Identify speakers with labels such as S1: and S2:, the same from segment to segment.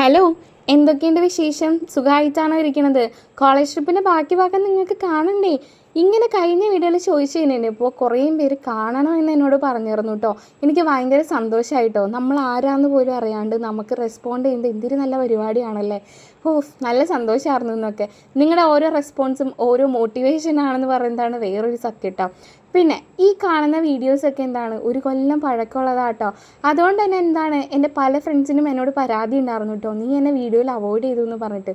S1: Hello, എന്തൊക്കെയുണ്ട് വിശേഷം? സുഖമായിട്ടാണോ ഇരിക്കണത്? കോളേജ് ട്രിപ്പിൻ്റെ ബാക്കി ഭാഗം നിങ്ങൾക്ക് കാണണ്ടേ? ഇങ്ങനെ കഴിഞ്ഞ വീഡിയോയിൽ ചോദിച്ചു കഴിഞ്ഞിട്ടുണ്ട്. ഇപ്പോൾ കുറേ പേര് കാണണമെന്ന് എന്നോട് പറഞ്ഞിരുന്നു കേട്ടോ. എനിക്ക് ഭയങ്കര സന്തോഷമായിട്ടോ. നമ്മൾ ആരാന്ന് പോലും അറിയാണ്ട് നമുക്ക് റെസ്പോണ്ട് ചെയ്യുന്നത് എന്തൊരു നല്ല പരിപാടിയാണല്ലേ. ഓ, നല്ല സന്തോഷമായിരുന്നു എന്നൊക്കെ. നിങ്ങളുടെ ഓരോ റെസ്പോൺസും ഓരോ മോട്ടിവേഷൻ ആണെന്ന് പറയുന്നതാണ് വേറൊരു സത്യം കേട്ടോ. പിന്നെ ഈ കാണുന്ന വീഡിയോസൊക്കെ എന്താണ്, ഒരു കൊല്ലം പഴക്കമുള്ളതാട്ടോ. അതുകൊണ്ട് തന്നെ എന്താണ്, എൻ്റെ പല ഫ്രണ്ട്സിനും എന്നോട് പരാതി ഉണ്ടായിരുന്നു കേട്ടോ, നീ എന്നെ വീഡിയോയിൽ അവോയ്ഡ് ചെയ്തു എന്ന് പറഞ്ഞിട്ട്.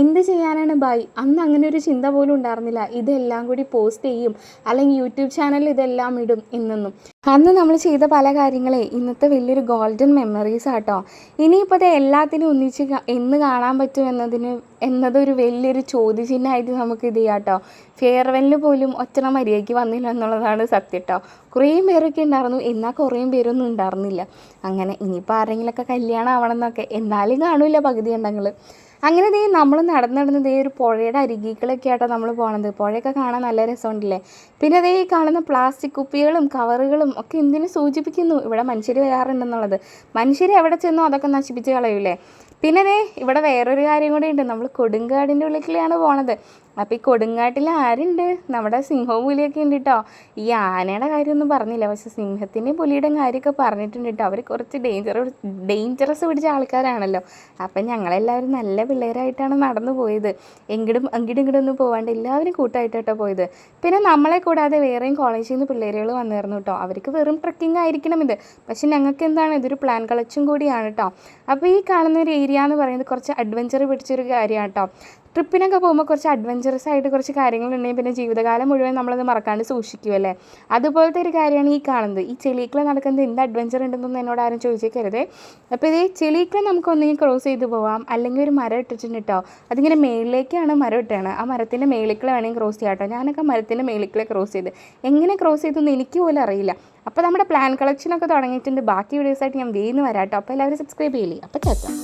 S1: എന്ത് ചെയ്യാനാണ് ബൈ, അന്ന് അങ്ങനെ ഒരു ചിന്ത പോലും ഉണ്ടായിരുന്നില്ല ഇതെല്ലാം കൂടി പോസ്റ്റ് ചെയ്യും അല്ലെങ്കിൽ യൂട്യൂബ് ചാനലിൽ ഇതെല്ലാം ഇടും എന്നൊന്നും. അന്ന് നമ്മൾ ചെയ്ത പല കാര്യങ്ങളെ ഇന്നത്തെ വലിയൊരു ഗോൾഡൻ മെമ്മറീസ് ആട്ടോ. ഇനിയിപ്പോൾ ഇത് എല്ലാത്തിനും ഒന്നിച്ച് എന്ന് കാണാൻ പറ്റും എന്നതൊരു വലിയൊരു ചോദ്യചിഹ്നമായിട്ട് നമുക്ക് ഇത് ചെയ്യാം കേട്ടോ. ഫെയർവെല്ലിന് പോലും ഒറ്റണം മര്യാദയ്ക്ക് വന്നില്ല എന്നുള്ളതാണ് സത്യം കേട്ടോ. കുറേ പേരൊക്കെ ഉണ്ടായിരുന്നു, എന്നാൽ കുറേ പേരൊന്നും ഉണ്ടായിരുന്നില്ല. അങ്ങനെ ഇനിയിപ്പോൾ ആരെങ്കിലുമൊക്കെ കല്യാണം ആവണം എന്നൊക്കെ, എന്നാലും കാണില്ല പകുതി ഉണ്ടെങ്കിൽ. അങ്ങനെ ദേ നമ്മൾ നടന്ന് ദേ ഒരു പുഴയുടെ അരികികളൊക്കെ ആയിട്ടോ നമ്മൾ പോകണത്. പുഴയൊക്കെ കാണാൻ നല്ല രസമുണ്ടല്ലേ. പിന്നെ ദേ ഈ കാണുന്ന പ്ലാസ്റ്റിക് കുപ്പികളും കവറുകളും ഒക്കെ എന്തിനു സൂചിപ്പിക്കുന്നു, ഇവിടെ മനുഷ്യർ വരാറുണ്ടെന്നുള്ളത്. മനുഷ്യർ എവിടെ ചെന്നോ അതൊക്കെ നശിപ്പിച്ച് കളയൂലേ. പിന്നെ ദേ ഇവിടെ വേറൊരു കാര്യം കൂടി ഉണ്ട്, നമ്മൾ കൊടുങ്കാടിൻ്റെ ഉള്ളിലേക്കാണ് പോണത്. അപ്പോൾ ഈ കൊടുങ്കാട്ടിൽ ആരുണ്ട്, നമ്മുടെ സിംഹവും പുലിയൊക്കെ ഉണ്ട് കേട്ടോ. ഈ ആനയുടെ കാര്യമൊന്നും പറഞ്ഞില്ല, പക്ഷേ സിംഹത്തിൻ്റെയും പുലിയുടെയും കാര്യമൊക്കെ പറഞ്ഞിട്ടുണ്ട് കേട്ടോ. അവർ കുറച്ച് ഡേഞ്ചറസ് പിടിച്ച ആൾക്കാരാണല്ലോ. അപ്പം ഞങ്ങളെല്ലാവരും നല്ല പിള്ളേരായിട്ടാണ് നടന്നു പോയത്. ഇങ്ങോട്ടും ഒന്നും പോകാണ്ട് എല്ലാവരും കൂട്ടായിട്ട് കേട്ടോ പോയത്. പിന്നെ നമ്മളെ കൂടാതെ വേറെയും കോളേജിൽ നിന്ന് പിള്ളേരുകൾ വന്നിരുന്നു കേട്ടോ. അവർക്ക് വെറും ട്രക്കിംഗ് ആയിരിക്കണം ഇത്, പക്ഷെ ഞങ്ങൾക്ക് എന്താണ്, ഇതൊരു പ്ലാൻ കളക്ഷൻ കൂടിയാണ് കേട്ടോ. അപ്പോൾ ഈ കാണുന്ന ഒരു ഏരിയ എന്ന് പറയുന്നത് കുറച്ച് അഡ്വഞ്ചർ പിടിച്ചൊരു കാര്യമാണ് കേട്ടോ. ട്രിപ്പിനൊക്കെ പോകുമ്പോൾ കുറച്ച് അഡ്വഞ്ചറസ് ആയിട്ട് കുറച്ച് കാര്യങ്ങളുണ്ടെങ്കിൽ പിന്നെ ജീവിതകാലം മുഴുവൻ നമ്മളത് മറക്കാണ്ട് സൂക്ഷിക്കുമല്ലേ. അതുപോലത്തെ ഒരു കാര്യമാണ് ഈ കാണുന്നത്. ഈ ചെളിക്കള നടക്കുന്നത് എന്ത് അഡ്വഞ്ചർ ഉണ്ടെന്നൊന്നും എന്നോട് ആരും ചോദിച്ചേക്കരുതേ. അപ്പോൾ ഇതേ ചെളിക്കള നമുക്ക് ഒന്നെങ്കിൽ ക്രോസ് ചെയ്ത് പോവാം, അല്ലെങ്കിൽ ഒരു മരം ഇട്ടിട്ടുണ്ട് കേട്ടോ. അതിങ്ങനെ മേളിലേക്കാണ് മരം ഇട്ടാണ്, ആ മരത്തിൻ്റെ മേളിക്കള വേണമെങ്കിൽ ക്രോസ് ചെയ്യാം കേട്ടോ. ഞാനൊക്കെ മരത്തിൻ്റെ മേളിക്കളെ ക്രോസ് ചെയ്ത്, എങ്ങനെ ക്രോസ് ചെയ്തെന്ന് എനിക്ക് പോലും അറിയില്ല. അപ്പോൾ നമ്മുടെ പ്ലാൻ കളക്ഷനൊക്കെ തുടങ്ങിയിട്ടുണ്ട്. ബാക്കി വീഡിയോസായിട്ട് ഞാൻ വേഗം വരാം കേട്ടോ. അപ്പോൾ എല്ലാവരും സബ്സ്ക്രൈബ് ചെയ്യില്ലേ. അപ്പോൾ ചേർക്കാം.